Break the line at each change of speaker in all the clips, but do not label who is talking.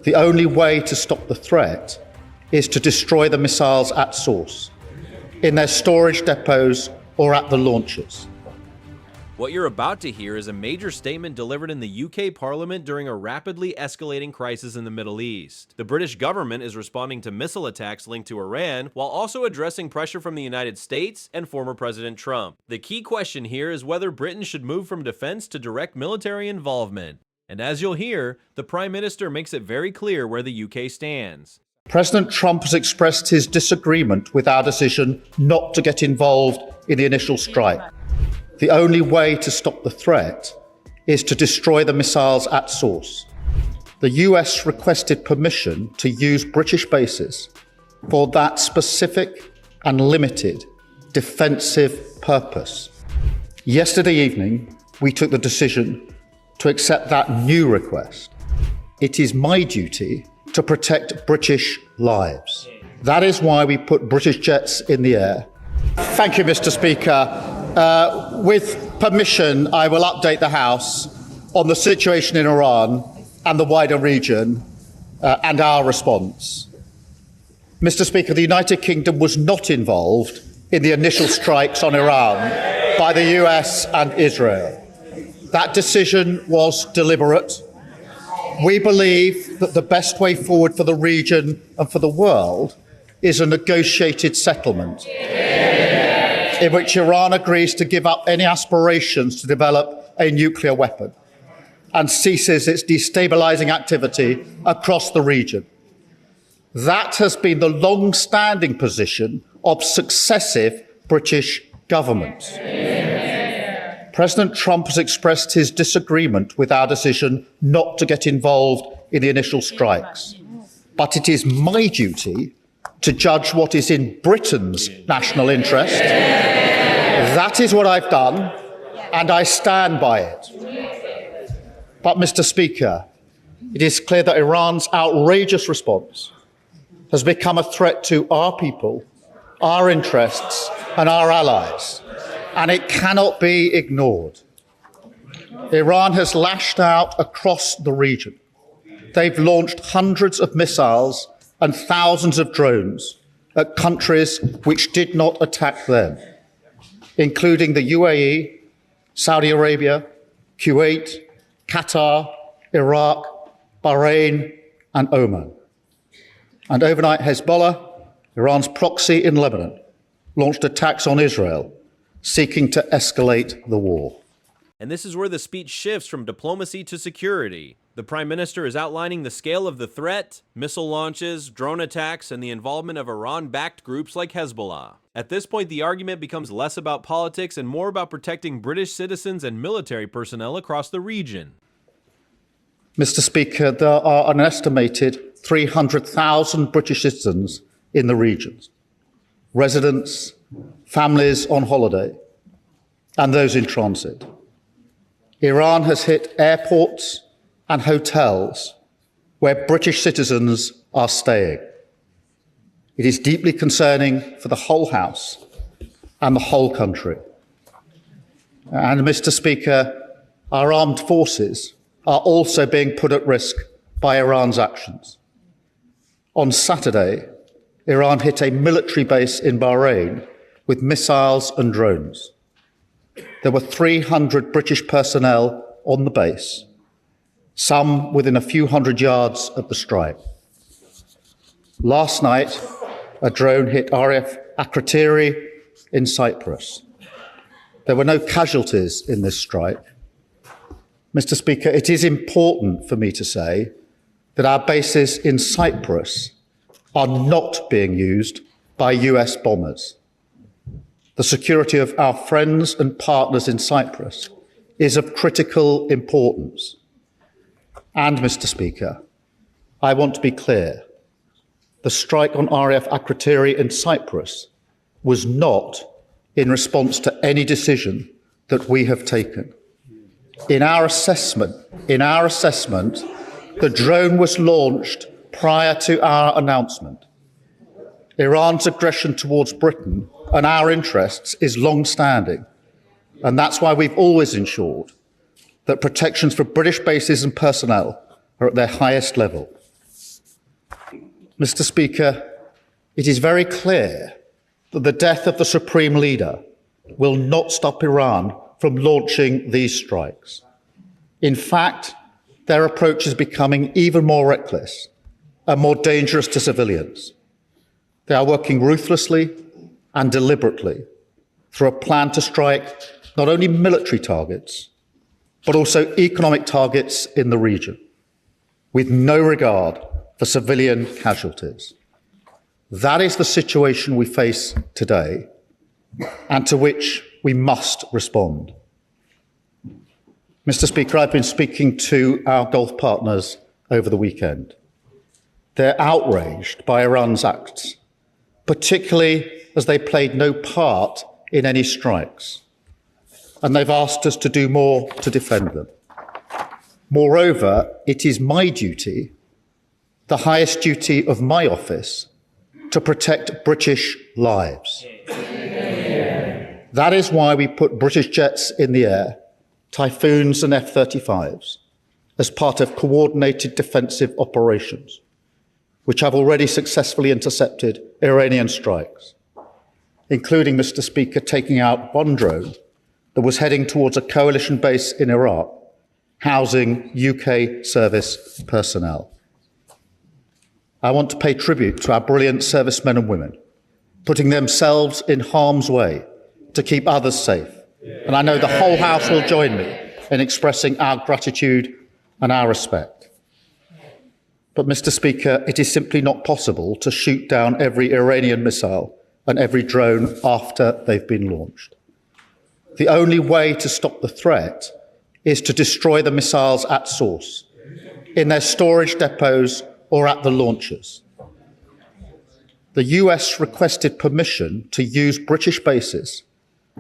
The only way to stop the threat is to destroy the missiles at source, in their storage depots or at the launchers.
What you're about to hear is a major statement delivered in the UK Parliament during a rapidly escalating crisis in the Middle East. The British government is responding to missile attacks linked to Iran, while also addressing pressure from the United States and former President Trump. The key question here is whether Britain should move from defense to direct military involvement. And as you'll hear, the Prime Minister makes it very clear where the UK stands.
President Trump has expressed his disagreement with our decision not to get involved in the initial strike. The only way to stop the threat is to destroy the missiles at source. The US requested permission to use British bases for that specific and limited defensive purpose. Yesterday evening, we took the decision to accept that new request. It is my duty to protect British lives. That is why we put British jets in the air. Thank you, Mr. Speaker. With permission, I will update the House on the situation in Iran and the wider region and our response. Mr. Speaker, the United Kingdom was not involved in the initial strikes on Iran by the US and Israel. That decision was deliberate. We believe that the best way forward for the region and for the world is a negotiated settlement in which Iran agrees to give up any aspirations to develop a nuclear weapon and ceases its destabilizing activity across the region. That has been the long-standing position of successive British governments. President Trump has expressed his disagreement with our decision not to get involved in the initial strikes. But it is my duty to judge what is in Britain's national interest. That is what I've done, and I stand by it. But, Mr. Speaker, it is clear that Iran's outrageous response has become a threat to our people, our interests, and our allies, and it cannot be ignored. Iran has lashed out across the region. They've launched hundreds of missiles and thousands of drones at countries which did not attack them, including the UAE, Saudi Arabia, Kuwait, Qatar, Iraq, Bahrain, and Oman. And overnight, Hezbollah, Iran's proxy in Lebanon, launched attacks on Israel, seeking to escalate the war.
And this is where the speech shifts from diplomacy to security. The Prime Minister is outlining the scale of the threat, missile launches, drone attacks, and the involvement of Iran-backed groups like Hezbollah. At this point, the argument becomes less about politics and more about protecting British citizens and military personnel across the region.
Mr. Speaker, there are an estimated 300,000 British citizens in the regions, residents, families on holiday, and those in transit. Iran has hit airports and hotels where British citizens are staying. It is deeply concerning for the whole House and the whole country. And, Mr. Speaker, our armed forces are also being put at risk by Iran's actions. On Saturday, Iran hit a military base in Bahrain with missiles and drones. There were 300 British personnel on the base, some within a few hundred yards of the strike. Last night, a drone hit RAF Akrotiri in Cyprus. There were no casualties in this strike. Mr. Speaker, it is important for me to say that our bases in Cyprus are not being used by US bombers. The security of our friends and partners in Cyprus is of critical importance. And, Mr. Speaker, I want to be clear. The strike on RAF Akrotiri in Cyprus was not in response to any decision that we have taken. In our assessment, the drone was launched prior to our announcement. Iran's aggression towards Britain and our interests is long-standing, and that's why we've always ensured that protections for British bases and personnel are at their highest level. Mr. Speaker, it is very clear that the death of the Supreme Leader will not stop Iran from launching these strikes. In fact, their approach is becoming even more reckless and more dangerous to civilians. They are working ruthlessly and deliberately through a plan to strike not only military targets, but also economic targets in the region, with no regard for civilian casualties. That is the situation we face today, and to which we must respond. Mr. Speaker, I've been speaking to our Gulf partners over the weekend. They're outraged by Iran's acts, particularly as they played no part in any strikes, and they've asked us to do more to defend them. Moreover, it is my duty, the highest duty of my office, to protect British lives. That is why we put British jets in the air, Typhoons and F-35s, as part of coordinated defensive operations, which have already successfully intercepted Iranian strikes, including, Mr. Speaker, taking out one drone that was heading towards a coalition base in Iraq, housing UK service personnel. I want to pay tribute to our brilliant servicemen and women, putting themselves in harm's way to keep others safe. And I know the whole House will join me in expressing our gratitude and our respect. But, Mr. Speaker, it is simply not possible to shoot down every Iranian missile and every drone after they've been launched. The only way to stop the threat is to destroy the missiles at source, in their storage depots or at the launchers. The US requested permission to use British bases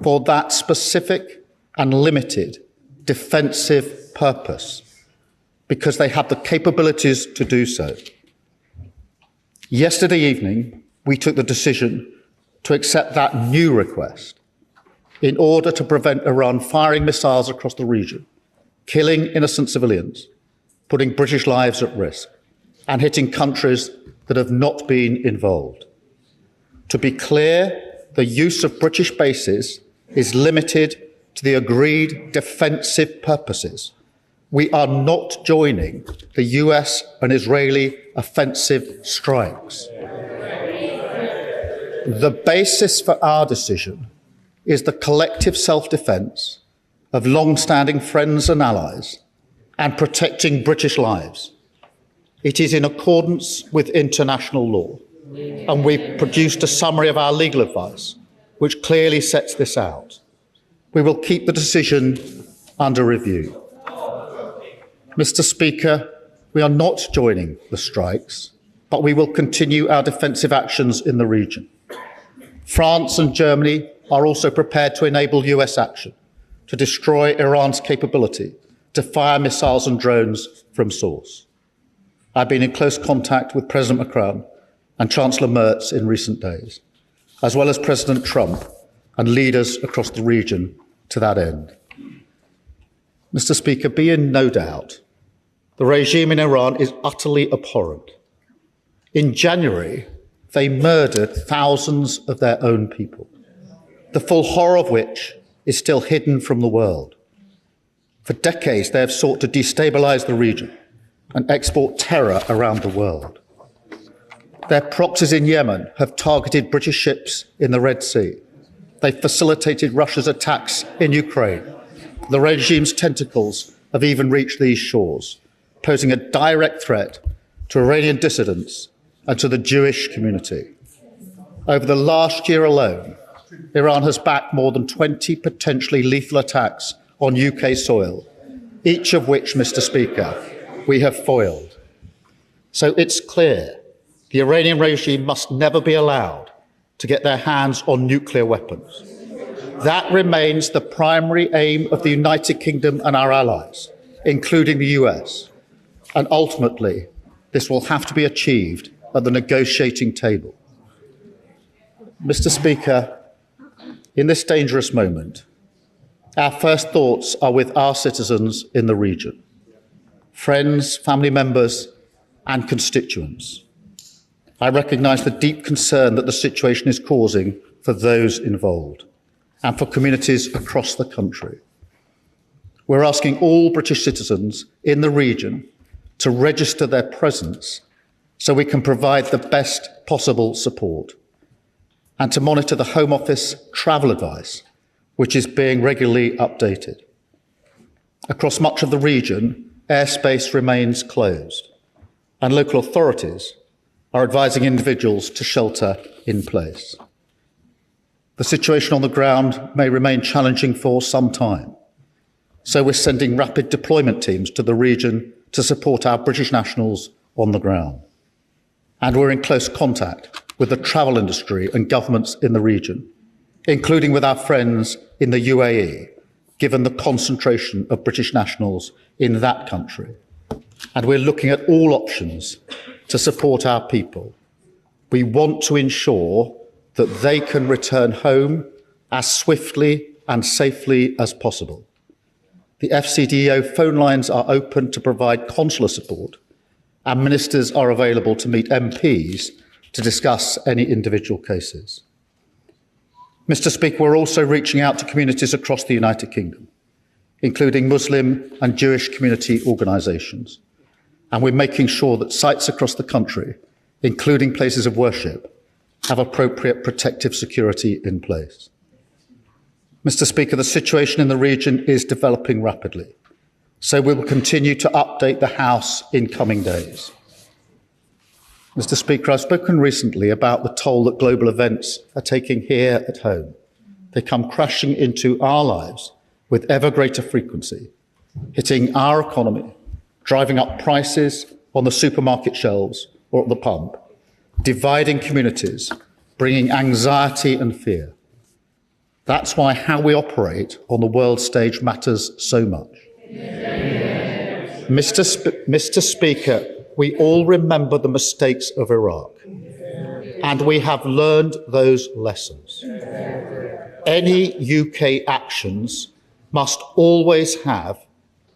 for that specific and limited defensive purpose, because they have the capabilities to do so. Yesterday evening, we took the decision to accept that new request in order to prevent Iran firing missiles across the region, killing innocent civilians, putting British lives at risk, and hitting countries that have not been involved. To be clear, the use of British bases is limited to the agreed defensive purposes. We are not joining the US and Israeli offensive strikes. The basis for our decision is the collective self-defence of long-standing friends and allies and protecting British lives. It is in accordance with international law, and we've produced a summary of our legal advice, which clearly sets this out. We will keep the decision under review. Mr. Speaker, we are not joining the strikes, but we will continue our defensive actions in the region. France and Germany are also prepared to enable US action to destroy Iran's capability to fire missiles and drones from source. I've been in close contact with President Macron and Chancellor Merz in recent days, as well as President Trump and leaders across the region to that end. Mr. Speaker, be in no doubt, the regime in Iran is utterly abhorrent. In January, they murdered thousands of their own people, the full horror of which is still hidden from the world. For decades, they have sought to destabilize the region and export terror around the world. Their proxies in Yemen have targeted British ships in the Red Sea. They've facilitated Russia's attacks in Ukraine. The regime's tentacles have even reached these shores, posing a direct threat to Iranian dissidents and to the Jewish community. Over the last year alone, Iran has backed more than 20 potentially lethal attacks on UK soil, each of which, Mr. Speaker, we have foiled. So it's clear the Iranian regime must never be allowed to get their hands on nuclear weapons. That remains the primary aim of the United Kingdom and our allies, including the US. And ultimately, this will have to be achieved at the negotiating table. Mr. Speaker, in this dangerous moment, our first thoughts are with our citizens in the region, friends, family members, and constituents. I recognise the deep concern that the situation is causing for those involved and for communities across the country. We're asking all British citizens in the region to register their presence so we can provide the best possible support, and to monitor the Home Office travel advice, which is being regularly updated. Across much of the region, airspace remains closed, and local authorities are advising individuals to shelter in place. The situation on the ground may remain challenging for some time, so we're sending rapid deployment teams to the region to support our British nationals on the ground. And we're in close contact with the travel industry and governments in the region, including with our friends in the UAE, given the concentration of British nationals in that country. And we're looking at all options to support our people. We want to ensure that they can return home as swiftly and safely as possible. The FCDO phone lines are open to provide consular support, and ministers are available to meet MPs to discuss any individual cases. Mr. Speaker, we're also reaching out to communities across the United Kingdom, including Muslim and Jewish community organisations, and we're making sure that sites across the country, including places of worship, have appropriate protective security in place. Mr. Speaker, the situation in the region is developing rapidly, so we will continue to update the House in coming days. Mr. Speaker, I've spoken recently about the toll that global events are taking here at home. They come crashing into our lives with ever greater frequency, hitting our economy, driving up prices on the supermarket shelves or at the pump, dividing communities, bringing anxiety and fear. That's why how we operate on the world stage matters so much. Mr. Speaker, we all remember the mistakes of Iraq, and we have learned those lessons. Any UK actions must always have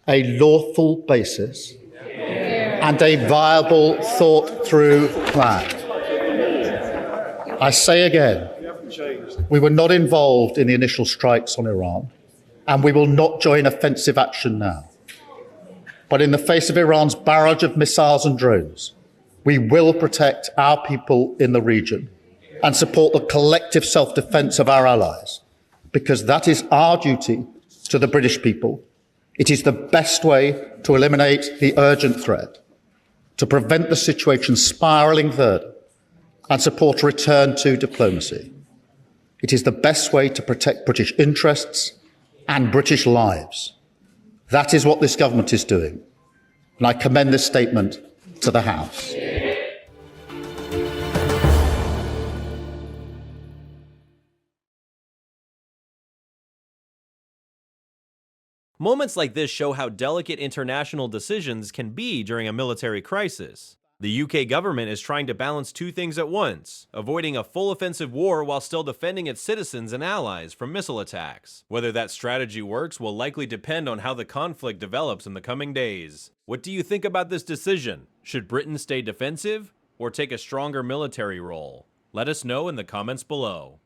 a lawful basis and a viable, thought-through plan. I say again, we were not involved in the initial strikes on Iran, and we will not join offensive action now. But in the face of Iran's barrage of missiles and drones, we will protect our people in the region and support the collective self-defence of our allies, because that is our duty to the British people. It is the best way to eliminate the urgent threat, to prevent the situation spiralling further, and support a return to diplomacy. It is the best way to protect British interests and British lives. That is what this government is doing, and I commend this statement to the House.
Moments like this show how delicate international decisions can be during a military crisis. The UK government is trying to balance two things at once, avoiding a full offensive war while still defending its citizens and allies from missile attacks. Whether that strategy works will likely depend on how the conflict develops in the coming days. What do you think about this decision? Should Britain stay defensive or take a stronger military role? Let us know in the comments below.